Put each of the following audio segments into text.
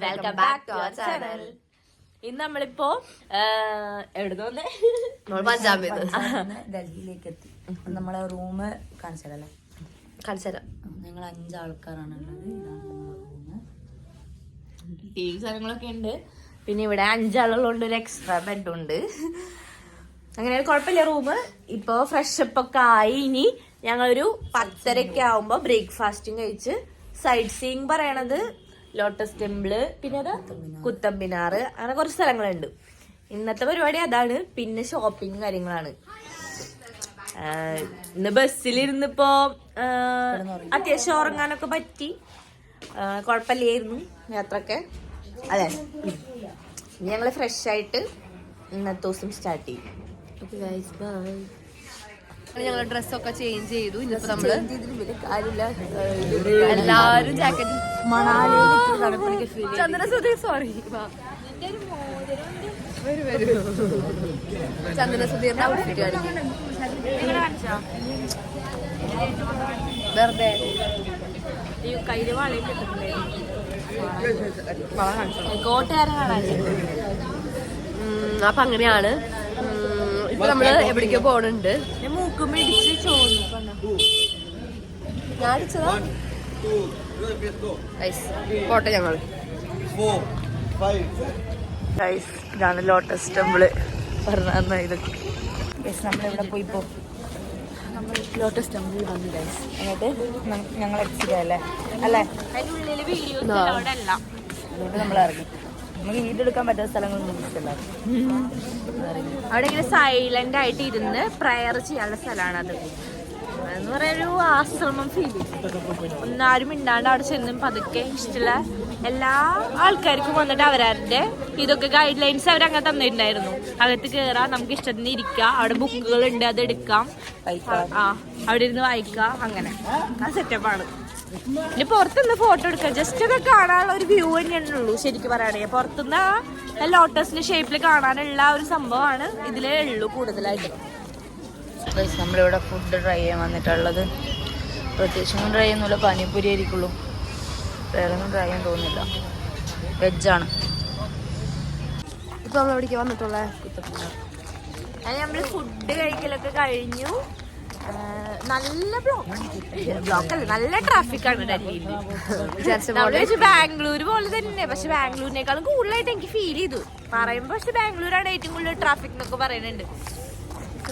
Welcome back to our channel. ഇന്ന് നമ്മളിപ്പോ എവിടെ ഡൽഹിയിലേക്ക് എത്തി. നമ്മളെ റൂം കാണിച്ചതല്ലേ? കാണിച്ചുതരാം. ഞങ്ങൾ 5 ആൾക്കാരാണ് ഉള്ളത്. ടി വി സാധനങ്ങളൊക്കെ ഉണ്ട്. പിന്നെ ഇവിടെ 5 ആളുള്ളതുകൊണ്ട് ഒരു എക്സ്ട്രാ ബെഡ് ഉണ്ട്. അങ്ങനെ കുഴപ്പമില്ല റൂം. ഇപ്പൊ ഫ്രഷപ്പ് ഒക്കെ ആയി. ഇനി ഞങ്ങളൊരു 10:30 ആവുമ്പോ ബ്രേക്ക്ഫാസ്റ്റും കഴിച്ച് സൈഡ് സീയിങ് പറയണത് ലോട്ടസ് ടെമ്പിള്, പിന്നെ അത് കുത്തമ്പിനാറ്, അങ്ങനെ കുറച്ച് സ്ഥലങ്ങളുണ്ട്. ഇന്നത്തെ പരിപാടി അതാണ്. പിന്നെ ഷോപ്പിംഗ് കാര്യങ്ങളാണ്. ഇന്ന് ബസ്സിലിരുന്നിപ്പോ അത്യാവശ്യം ഉറങ്ങാനൊക്കെ പറ്റി. കുഴപ്പമില്ലായിരുന്നു യാത്രയൊക്കെ. അതെ, ഞങ്ങള് ഫ്രഷ് ആയിട്ട് ഇന്നത്തെ ദിവസം സ്റ്റാർട്ട് ചെയ്യും. Okay guys, bye. ഞങ്ങള് ഡ്രസ്സൊക്കെ ചേഞ്ച് ചെയ്തു. ഇന്നിപ്പോ നമ്മള് എല്ലാരും ജാക്കറ്റ് ചന്ദ്രസുധി സോറി ചന്ദ്രസുധീറിന്റെ ഔട്ട്ഫിറ്റ് വെറുതെ കയ്യില് വളയും കോട്ടുകാരൻ കാണാല്ലേ. അപ്പൊ അങ്ങനെയാണ്. ഇപ്പൊ നമ്മള് എവിടേക്കോ പോണുണ്ട്. മൂക്കും ഇടിച്ച് ചോദിച്ചു ഞാൻ അടിച്ചതാ. പോട്ടെ ഞങ്ങള്. ഇതാണ് ലോട്ടസ് ടെമ്പിള്. പറഞ്ഞ ഇതൊക്കെ നമ്മളിവിടെ പോയി ഇപ്പോ നമ്മൾ ലോട്ടസ് ടെമ്പിളിൽ വന്നു ഗൈസ്. എന്നിട്ട് ഞങ്ങൾ എക്സിറ്റ് അല്ലേ അതുകൊണ്ട് നമ്മൾ ഇറങ്ങി. നമുക്ക് വീഡിയോ എടുക്കാൻ പറ്റുന്ന സ്ഥലങ്ങളൊന്നും ഇഷ്ടമല്ല. അവിടെ ഇങ്ങനെ സൈലന്റ് ആയിട്ട് ഇരുന്ന് പ്രയർ ചെയ്യാനുള്ള സ്ഥലമാണ് അത്. എന്ന് പറയാനൊരു ആശ്രമം ഫീൽ ചെയ്യും. ഒന്നാരും ഇണ്ടാണ്ട് അവിടെ ചെന്നും പതുക്കെ ഇഷ്ടമുള്ള എല്ലാ ആൾക്കാർക്കും വന്നിട്ട് അവരവരുടെ ഇതൊക്കെ ഗൈഡ് ലൈൻസ് അവരങ്ങനെ തന്നിട്ടുണ്ടായിരുന്നു. അകത്ത് കയറാം, നമുക്ക് ഇഷ്ടത്തിന് ഇരിക്കാം, അവിടെ ബുക്കുകൾ ഉണ്ട് അത് എടുക്കാം, അവിടെ ഇരുന്ന് വായിക്കാം. അങ്ങനെ ആ സെറ്റപ്പാണ്. ഇനി പുറത്തുനിന്ന് ഫോട്ടോ എടുക്കാം. ജസ്റ്റ് ഒക്കെ കാണാനുള്ള ഒരു വ്യൂ തന്നെയാണ് ഉള്ളൂ. ശരിക്കും പറയുകയാണെങ്കിൽ പുറത്തുനിന്ന് ആ ലോട്ടസിന്റെ ഷേപ്പിൽ കാണാനുള്ള ഒരു സംഭവമാണ് ഇതിലേ ഉള്ളൂ കൂടുതലായിട്ട്. നമ്മളിവിടെ ഫുഡ് ട്രൈ ചെയ്യാൻ വന്നിട്ടുള്ളത്. പ്രത്യേകിച്ചൊന്നും ട്രൈ ചെയ്യുന്നില്ല. പാനിപ്പൂരി ആയിരിക്കുള്ളൂ, വേറെ ഒന്നും ട്രൈ ചെയ്യാൻ തോന്നുന്നില്ല. വെജാണ്. ഇപ്പൊ നമ്മൾ എവിടേക്ക് വന്നിട്ടുള്ള നമ്മള് ഫുഡ് കഴിക്കലൊക്കെ കഴിഞ്ഞു. നല്ല ബ്ലോക്കല്ല, നല്ല ട്രാഫിക്കാണ് ഡൽഹിയിൽ. ബാംഗ്ലൂർ പോലെ തന്നെ, പക്ഷെ ബാംഗ്ലൂരിനേക്കാളും കൂടുതലായിട്ട് എനിക്ക് ഫീൽ ചെയ്തു. പറയുമ്പോ പക്ഷെ ബാംഗ്ലൂരാണ് ഏറ്റവും കൂടുതൽ ട്രാഫിക് എന്നൊക്കെ പറയുന്നുണ്ട്.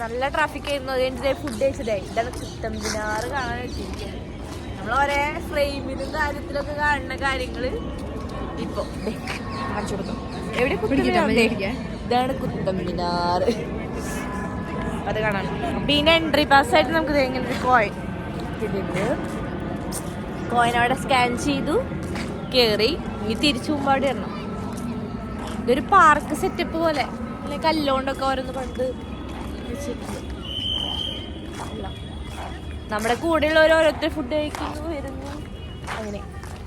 നല്ല ട്രാഫിക് ആയിരുന്നു. അതുകഴിഞ്ഞിട്ട് ഫുഡ് കഴിച്ചതേ ഇതാണ് കുത്തമ്പിനാറ് കാണാൻ പറ്റിയിരിക്കുന്നത്. നമ്മൾ ഒരേ ഫ്രെയിമിലും കാര്യത്തിലൊക്കെ കാണുന്ന കാര്യങ്ങള് ഇപ്പൊ കാണിച്ചു കൊടുക്കും. എവിടെ ഇതാണ് കുത്തമ്പിനാറ്, അത് കാണാൻ. പിന്നെ എൻട്രി പാസ് ആയിട്ട് നമുക്ക് ഇങ്ങനെ ഒരു കോയിൻ ഇതിണ്ട്. കോയിൻ അവിടെ സ്കാൻ ചെയ്തു കയറി. ഇനി തിരിച്ചു പോകുമ്പോൾ അവിടെ ഇടണം. ഇതൊരു പാർക്ക് സെറ്റപ്പ് പോലെ, അല്ലെ കല്ലോണ്ടൊക്കെ ഓരോന്ന് പണ്ട് വെച്ചിട്ടുണ്ട്. നമ്മുടെ കൂടെയുള്ളവർ ഓരോരുത്തർ ഫുഡ് കഴിക്കുന്നു, വരുന്നു. അങ്ങനെ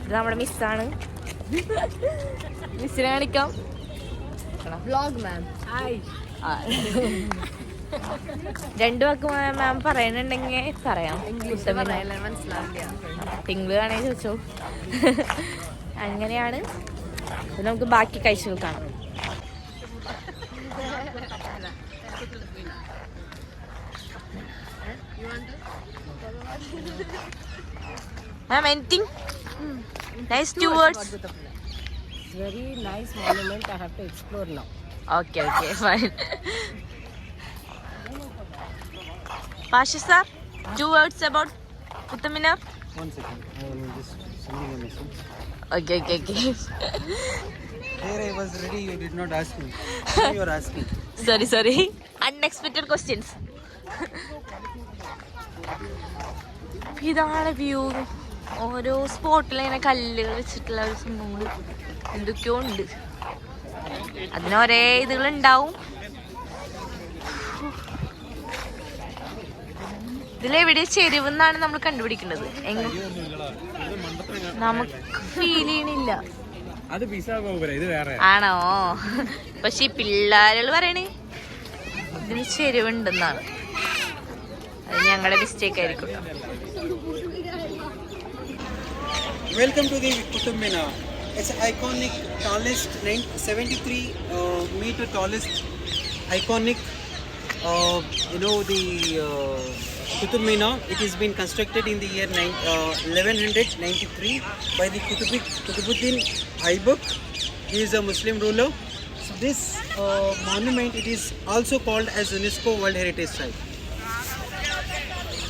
ഇത് നമ്മുടെ മിസ്സാണ്. മിസ്സിനെ കാണിക്കാം. വ്ലോഗ് മാം. രണ്ടു വാക്ക് മാം പറയുന്നുണ്ടെങ്കിൽ പറയാം. തിങ്കള് കാണേ ചോദിച്ചോ. അങ്ങനെയാണ്. നമുക്ക് ബാക്കി കഴിച്ചു കാണാം. Ma'am, anything? Nice 2 words. It's very nice monument. I have to explore now. Okay, fine. Pasha sir, 2 words about Qutub Minar. 1 second. I am just sending a message. Okay. Here I was ready. You did not ask me. Now you are asking. Sorry. Unexpected questions. ഇതാണ് view. ഓരോ സ്പോട്ടിലിങ്ങനെ കല്ലുകൾ വെച്ചിട്ടുള്ള ഒരു സംഭവങ്ങൾ എന്തൊക്കെയോ ഉണ്ട്. അതിനൊരേ ഇതുകളുണ്ടാവും. ഇതിലെവിടെ ചെരുവെന്നാണ് നമ്മൾ കണ്ടുപിടിക്കുന്നത്. നമുക്ക് ഫീൽ ചെയ്യണില്ല. ആണോ? പക്ഷെ ഈ പിള്ളേരുകൾ പറയണേ ഇതിന് ചെരുവുണ്ടെന്നാണ്. അത് ഞങ്ങളുടെ മിസ്റ്റേക്ക് ആയിരിക്കും കേട്ടോ. Welcome to the Qutub Minar. It's an iconic, tallest, 73 meter tallest, iconic. The Qutub Minar. It has been constructed in the year 1193 by the Qutbuddin Aibak. He is a Muslim ruler. So this monument, it is also called as UNESCO World Heritage Site.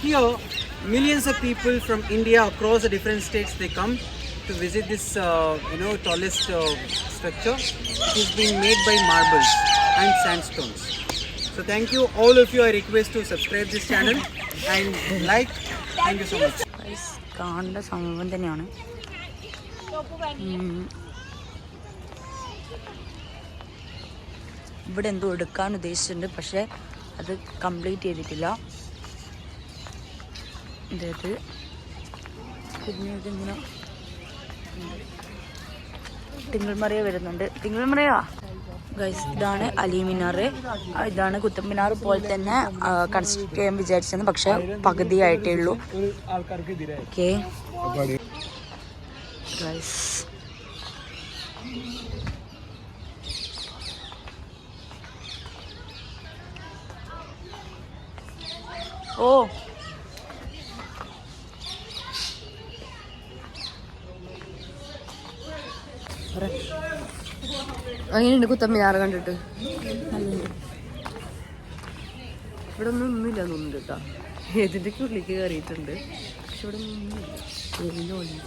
Here, millions of people from India across the different states, they come to visit this tallest structure. It is being made by marbles and sandstones. So thank you all of you. I request to subscribe this channel and like. Thank you so much. കാണേണ്ട സംഭവം തന്നെയാണ്. ഇവിടെ എന്തോ എടുക്കാൻ ഉദ്ദേശിച്ചിട്ടുണ്ട്, പക്ഷെ അത് complete ചെയ്തിട്ടില്ല. ഇതായത് ഇങ്ങനെ തിങ്കളമറയ വരുന്നുണ്ട്. തിങ്കളമറയാ ഗൈസ്, ഇതാണ് അലി മിനാർ. ഇതാണ് കുത്തബ് മിനാർ പോലെ തന്നെ കൺസ്ട്രക്ട് ചെയ്യാൻ വിചാരിച്ചത്, പക്ഷെ പകുതിയായിട്ടേ ഉള്ളൂ. ഓക്കെ ഗൈസ്, ഓ അങ്ങനെയുണ്ട് കുത്തബ് മിനാർ കണ്ടിട്ട്. ഇവിടെ ഒന്നുമില്ല തോന്നുന്നുണ്ട് കേട്ടോ. ഇതിൻ്റെ ഉള്ളിലേക്ക് കയറിയിട്ടുണ്ട്, പക്ഷെ ഇവിടെ ഒന്നുമില്ല.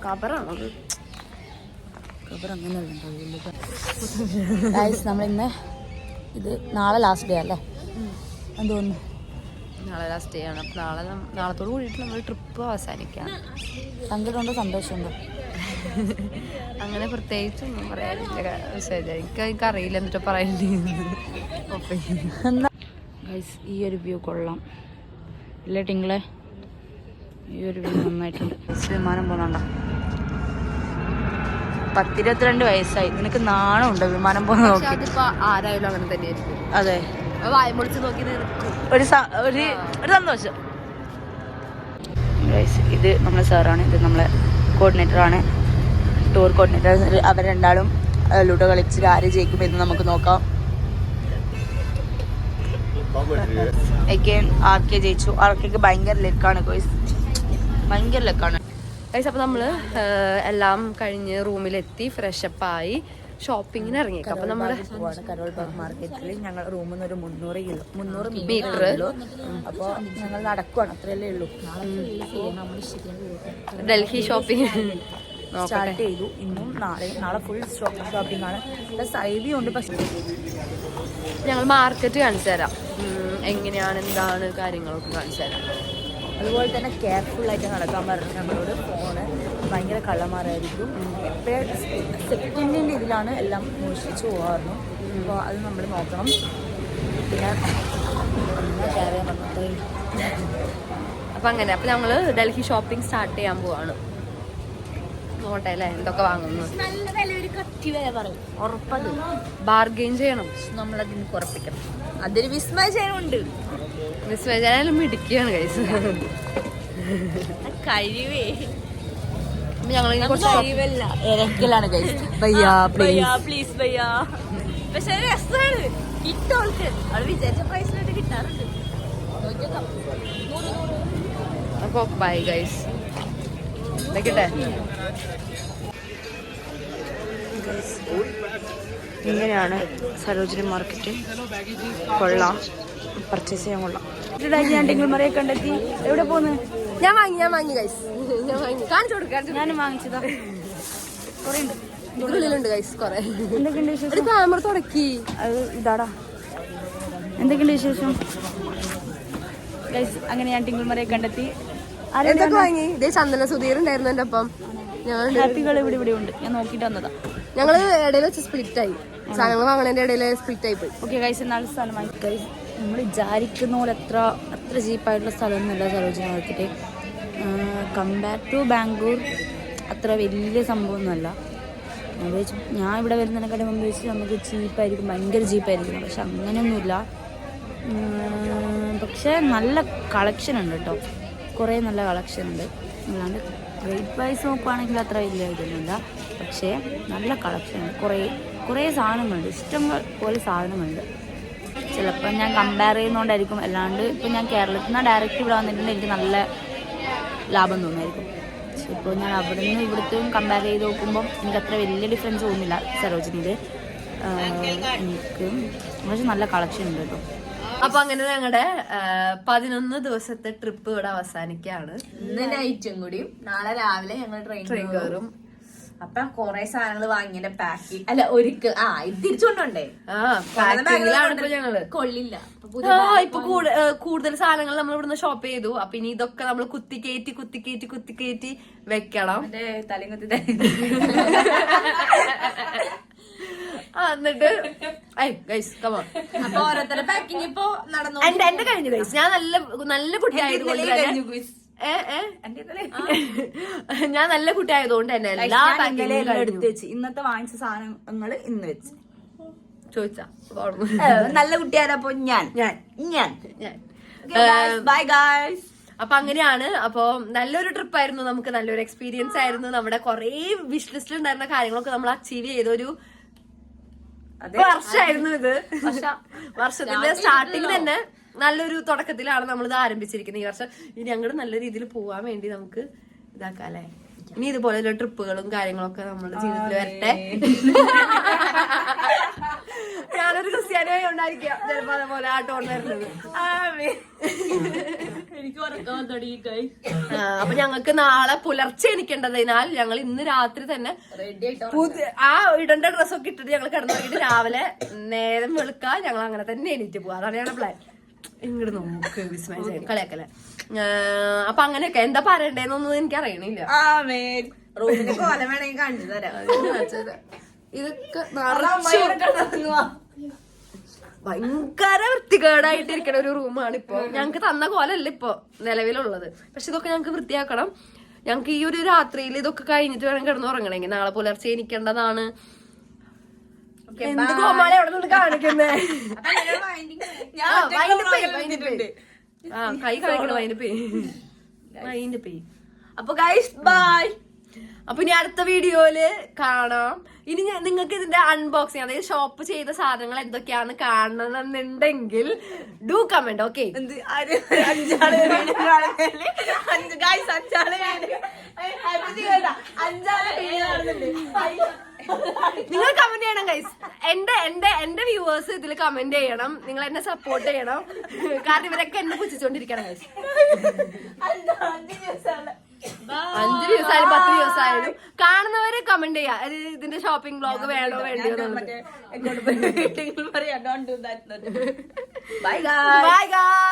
കബറാണത്. കബർ അങ്ങനെയല്ല. നമ്മളിന്ന് ഇത് നാളെ ലാസ്റ്റ് ഡേ അല്ലേ എന്ന് തോന്നുന്നു. നാളെ ലാസ്റ്റ് ഡേ ആണ്. അപ്പം നാളത്തോട് കൂടിയിട്ട് നമ്മൾ ട്രിപ്പ് അവസാനിക്കാം. സങ്കടമുണ്ടോ സന്തോഷമുണ്ടോ? അങ്ങനെ പ്രത്യേകിച്ചൊന്നും പറയാനില്ല. എനിക്കറിയില്ല എന്നിട്ട് പറയേണ്ടി. ഗൈസ്, ഈ ഒരു വ്യൂ കൊള്ളാം ഇല്ലേ ടിങ്ങളെ? ഈ ഒരു വ്യൂ നന്നായിട്ടുണ്ട്. വിമാനം പോകുന്നുണ്ടോ? 22 വയസ്സായി, നിനക്ക് നാണമുണ്ടോ വിമാനം പോകുന്ന നോക്കി? ആരായാലും അങ്ങനെ തന്നെയായിരിക്കും. അതെ, വായ്മൊളിച്ച് നോക്കി ഒരു സന്തോഷം. ഇത് നമ്മളെ സാറാണ്, ഇത് നമ്മളെ കോർഡിനേറ്ററാണ്, ടൂർ കോർഡിനേറ്റർ. അവർ രണ്ടാളും ലൂഡോ കളിച്ചിട്ട് ആര് ജയിക്കുമെന്ന് നമുക്ക് നോക്കാം. അഗൈൻ RK ജയിച്ചു. RKക്ക് ഭയങ്കര ലക്കാണ് ഗോയ്സ്, ഭയങ്കര ലക്കാണ് ഗൈസ്. അപ്പോൾ നമ്മൾ എല്ലാം കഴിഞ്ഞ് റൂമിലെത്തി ഫ്രഷപ്പായി ഷോപ്പിങ്ങിന് ഇറങ്ങിയേക്കാം. അപ്പോൾ നമ്മൾ കരോൾ ബാഗ് മാർക്കറ്റിൽ ഞങ്ങൾ റൂമിൽ നിന്ന് ഒരു 300 മീറ്റർ. അപ്പോൾ ഞങ്ങൾ നടക്കുവാണ്, അത്രയല്ലേ ഉള്ളൂ. ഡൽഹി ഷോപ്പിംഗ് സ്റ്റാർട്ട് ചെയ്തു. ഇന്നും നാളെ ഫുൾ ഷോപ്പിംഗ് ആണ്. പ്ലസ് ഐവി ഉണ്ട്. പക്ഷേ ഞങ്ങൾ മാർക്കറ്റ് കാണിച്ചു തരാം, എങ്ങനെയാണ് എന്താണ് കാര്യങ്ങളൊക്കെ കാണിച്ചു തരാം. അതുപോലെ തന്നെ കെയർഫുള്ളായിട്ട് നടക്കാൻ പറഞ്ഞു നമ്മളോട്. ഫോണ് ഭയങ്കര കള്ളന്മാരായിരിക്കും. എപ്പോഴും സെക്കൻഡിൻ്റെ ഇതിലാണ് എല്ലാം മോഷ്ടിച്ച് പോകാറുണ്ട്. അപ്പോൾ അത് നമ്മൾ നോക്കണം. പിന്നെ കയറി വന്നത്രേ. അപ്പം അങ്ങനെ അപ്പം ഞങ്ങൾ ഡൽഹി ഷോപ്പിംഗ് സ്റ്റാർട്ട് ചെയ്യാൻ പോവാണ്. നോട്ടെ അല്ലേ എന്തൊക്കെ വാങ്ങുന്നു. നല്ല വില, ഒരു കത്തി വില പറയും ഉറപ്പത്. ബാർഗെയിൻ ചെയ്യണം, നമ്മളതിന് കുറപ്പിക്കണം. അതൊരു വിസ്മയമുണ്ട്. വിസ്മയാലും മിടിക്കുകയാണ് കഴിച്ച് കഴിവേ. ഞങ്ങളിങ്ങനെ കുറച്ച് കഴിവല്ല, ഇരക്കലാണ് കഴിച്ച്. ഭയ്യാ പ്ലീസ് ഭയ്യാ. പക്ഷെ രസമാണ്, കിട്ടോൾക്ക് അവൾ വിചാരിച്ച പ്രൈസിലോട്ട് കിട്ടാറുണ്ട്. അപ്പോൾ ബൈ ഗൈസ്. വെക്കട്ടെ. ഇങ്ങനെയാണ് സരോജിനി മാർക്കറ്റ്. കൊള്ളാം, പർച്ചേസ് ചെയ്യാൻ കൊള്ളാം. ഞാൻ ടിങ്കിൾമറയെ കണ്ടെത്തി. എവിടെ പോന്ന്? ഞാൻ വാങ്ങി ഗൈസ്, ഞാൻ വാങ്ങി കാണിച്ചു കൊടുക്കാം. ഞാനും വാങ്ങിച്ചതാ. കുറേ ഉണ്ട് ഉള്ളിലുണ്ട് ഗൈസ് കുറേ. എന്തൊക്കെയുണ്ട് വിശേഷം? ഒരു ക്യാമറ തുടക്കി. അത് ഇതാടാ. എന്തൊക്കെയുണ്ട് വിശേഷം ഗൈസ്? അങ്ങനെ ഞാൻ ടിങ്കിൾമറയെ കണ്ടെത്തി. എന്തൊക്കെ വാങ്ങി? ഇതേ ചന്ദന സുധീർ ഉണ്ടായിരുന്നു എൻ്റെ ഒപ്പം. ഹാപ്പികൾ ഇവിടെ ഉണ്ട്. ഞാൻ നോക്കിയിട്ട് വന്നതാ. ഞങ്ങള് ഇടയിൽ വെച്ച് സ്പ്ലിറ്റ് ആയി. സാധനങ്ങൾ വാങ്ങണതിന്റെ ഇടയിൽ സ്പ്ലിറ്റ് ആയി പോയി. ഓക്കെ ഗൈസ്, നാല് സ്ഥലം വാങ്ങി. ഗൈസ്, നമ്മൾ വിചാരിക്കുന്ന പോലെ അത്ര ചീപ്പായിട്ടുള്ള സ്ഥലമൊന്നുമില്ല Sarojini market. Compare to Bangalore അത്ര വലിയ സംഭവമൊന്നുമല്ല. ഞാൻ ഇവിടെ വരുന്നതിനെക്കാട്ടും മുമ്പ് വെച്ച് നമുക്ക് ചീപ്പായിരിക്കും, ഭയങ്കര ചീപ്പായിരിക്കും. പക്ഷെ അങ്ങനെയൊന്നുമില്ല. പക്ഷേ നല്ല കളക്ഷൻ ഉണ്ട് കേട്ടോ, കുറേ നല്ല കളക്ഷൻ ഉണ്ട്. അല്ലാണ്ട് റേറ്റ് വൈസ് നോക്കുവാണെങ്കിൽ അത്ര വലിയ ഇതൊന്നുമില്ല, പക്ഷേ നല്ല കളക്ഷനുണ്ട്. കുറേ സാധനങ്ങളുണ്ട്, ഇഷ്ടം പോലെ സാധനങ്ങളുണ്ട്. ചിലപ്പോൾ ഞാൻ കമ്പയർ ചെയ്യുന്നതുകൊണ്ടായിരിക്കും, അല്ലാണ്ട് ഇപ്പം ഞാൻ കേരളത്തിൽ നിന്ന് ഡയറക്റ്റ് ഇവിടെ വന്നിട്ടുണ്ടെങ്കിൽ എനിക്ക് നല്ല ലാഭം തോന്നുമായിരിക്കും. പക്ഷെ ഇപ്പോൾ ഞാൻ അവിടെ നിന്ന് ഇവിടുത്തെയും കമ്പയർ ചെയ്ത് നോക്കുമ്പോൾ എനിക്ക് അത്ര വലിയ ഡിഫറൻസ് തോന്നുന്നില്ല സരോജിനിയിൽ. എനിക്ക് പക്ഷെ നല്ല കളക്ഷൻ ഉണ്ട് കേട്ടോ. അപ്പൊ അങ്ങനെ ഞങ്ങളുടെ 11 ദിവസത്തെ ട്രിപ്പ് ഇവിടെ അവസാനിക്കാണ്. ഇന്ന് നൈറ്റും കൂടിയും നാളെ രാവിലെ ഞങ്ങൾ ട്രെയിൻ കയറും. അപ്പൊ കൊറേ സാധനങ്ങൾ വാങ്ങിയ പാക്ക് അല്ല ഇത് തിരിച്ചുകൊണ്ടോണ്ടേ ഞങ്ങള് കൊള്ളില്ല. ഇപ്പൊ കൂടുതൽ സാധനങ്ങൾ നമ്മൾ ഇവിടുന്ന് ഷോപ്പ് ചെയ്തു. അപ്പൊ ഇനി ഇതൊക്കെ നമ്മൾ കുത്തിക്കേറ്റി വെക്കണം. എന്നിട്ട് അപ്പൊ ഓരോരുത്തരുടെ പാക്കിങ് ഇപ്പൊ നടന്നു. എന്റെ കഴിഞ്ഞു ഗൈസ്. ഞാൻ നല്ല കുട്ടിയായതുകൊണ്ട് ഞാൻ നല്ല കുട്ടിയായതുകൊണ്ട് തന്നെ എല്ലാ പാക്കിങ്ങും എടുത്ത് വെച്ച് ഇന്നത്തെ വാങ്ങിച്ച സാധനങ്ങൾ ഇന്ന് വെച്ച് ചോദിച്ചാ നല്ല കുട്ടിയായപ്പോ ഞാൻ ബൈ ഗായ്സ്. അപ്പൊ അങ്ങനെയാണ്. അപ്പൊ നല്ലൊരു ട്രിപ്പായിരുന്നു, നമുക്ക് നല്ലൊരു എക്സ്പീരിയൻസ് ആയിരുന്നു. നമ്മുടെ കുറെ വിഷ് ലിസ്റ്റിൽ ഉണ്ടായിരുന്ന കാര്യങ്ങളൊക്കെ നമ്മൾ അച്ചീവ് ചെയ്തൊരു വർഷമായിരുന്നു ഇത്. വർഷത്തിന്റെ സ്റ്റാർട്ടിങ് തന്നെ നല്ലൊരു തുടക്കത്തിലാണ് നമ്മളിത് ആരംഭിച്ചിരിക്കുന്നത്. ഈ വർഷം ഇനി അങ്ങോട്ട് നല്ല രീതിയിൽ പോവാൻ വേണ്ടി നമുക്ക് ഇതാക്കാം അല്ലെ. ഇനി ഇതുപോലെയുള്ള ട്രിപ്പുകളും കാര്യങ്ങളൊക്കെ നമ്മുടെ ജീവിതത്തിൽ വരട്ടെ. ഞാനൊരു ക്രിസ്ത്യാനിയായി ഉണ്ടായിരിക്കാം ചിലപ്പോ അതേപോലെ ആട്ടോ ഉണ്ടായിരുന്നത്. അപ്പൊ ഞങ്ങൾക്ക് നാളെ പുലർച്ചെ എണിക്കേണ്ടതിനാൽ ഞങ്ങൾ ഇന്ന് രാത്രി തന്നെ ആ ഇടേണ്ട ഡ്രസ്സൊക്കെ ഇട്ടിട്ട് ഞങ്ങൾ കിടന്നുറങ്ങിട്ട് രാവിലെ നേരം വെളുക്കാൻ ഞങ്ങൾ അങ്ങനെ തന്നെ എണീറ്റ് പോവാ. അതാണ് ഞങ്ങളുടെ പ്ലാൻ. ഇങ്ങോട്ട് നോക്ക് വിസ്മയ കളിയാക്കല്ലേ. അപ്പൊ അങ്ങനെയൊക്കെ എന്താ പറയണ്ടേന്നൊന്നും എനിക്ക് അറിയണില്ല. ഇതൊക്കെ ഭയങ്കര വൃത്തികേടായിട്ടിരിക്കണ ഒരു റൂമാണ് ഇപ്പൊ. ഞങ്ങക്ക് തന്ന കോലല്ല ഇപ്പൊ നിലവിലുള്ളത്. പക്ഷെ ഇതൊക്കെ ഞങ്ങക്ക് വൃത്തിയാക്കണം. ഞങ്ങക്ക് ഈ ഒരു രാത്രിയിൽ ഇതൊക്കെ കഴിഞ്ഞിട്ട് വേണം കിടന്നുറങ്ങണമെങ്കിൽ. നാളെ പുലർച്ചെ എനിക്കേണ്ടതാണ്. എന്ത് കോമാളി അവിടെ നിന്ന് കാണിക്കുന്നേ. കൈ കാണിക്കണം അതിന്റെ പേ. അപ്പൊ ഗൈസ് ബൈ. അപ്പൊ ഇനി അടുത്ത വീഡിയോയില് കാണാം. ഇനി നിങ്ങൾക്ക് ഇതിന്റെ അൺബോക്സിങ്, അതായത് ഷോപ്പ് ചെയ്ത സാധനങ്ങൾ എന്തൊക്കെയാന്ന് കാണണമെന്നുണ്ടെങ്കിൽ ഡു കമന്റ്. ഓക്കെ, നിങ്ങൾ കമന്റ് ചെയ്യണം ഗൈസ്. എന്റെ വ്യൂവേഴ്സ് ഇതിൽ കമന്റ് ചെയ്യണം. നിങ്ങൾ എന്നെ സപ്പോർട്ട് ചെയ്യണം. കാരണം ഇവരൊക്കെ എന്നെ പുച്ഛിച്ചോണ്ടിരിക്കണം ഗൈസ്. 5 വ്യൂസ് ആയാലും 10 വ്യൂസ് ആയാലും കാണുന്നവരെ കമന്റ് ചെയ്യാ. ഇതിന്റെ ഷോപ്പിംഗ് വ്ലോഗ് വേണോ വേണ്ടിയോ. Bye guys.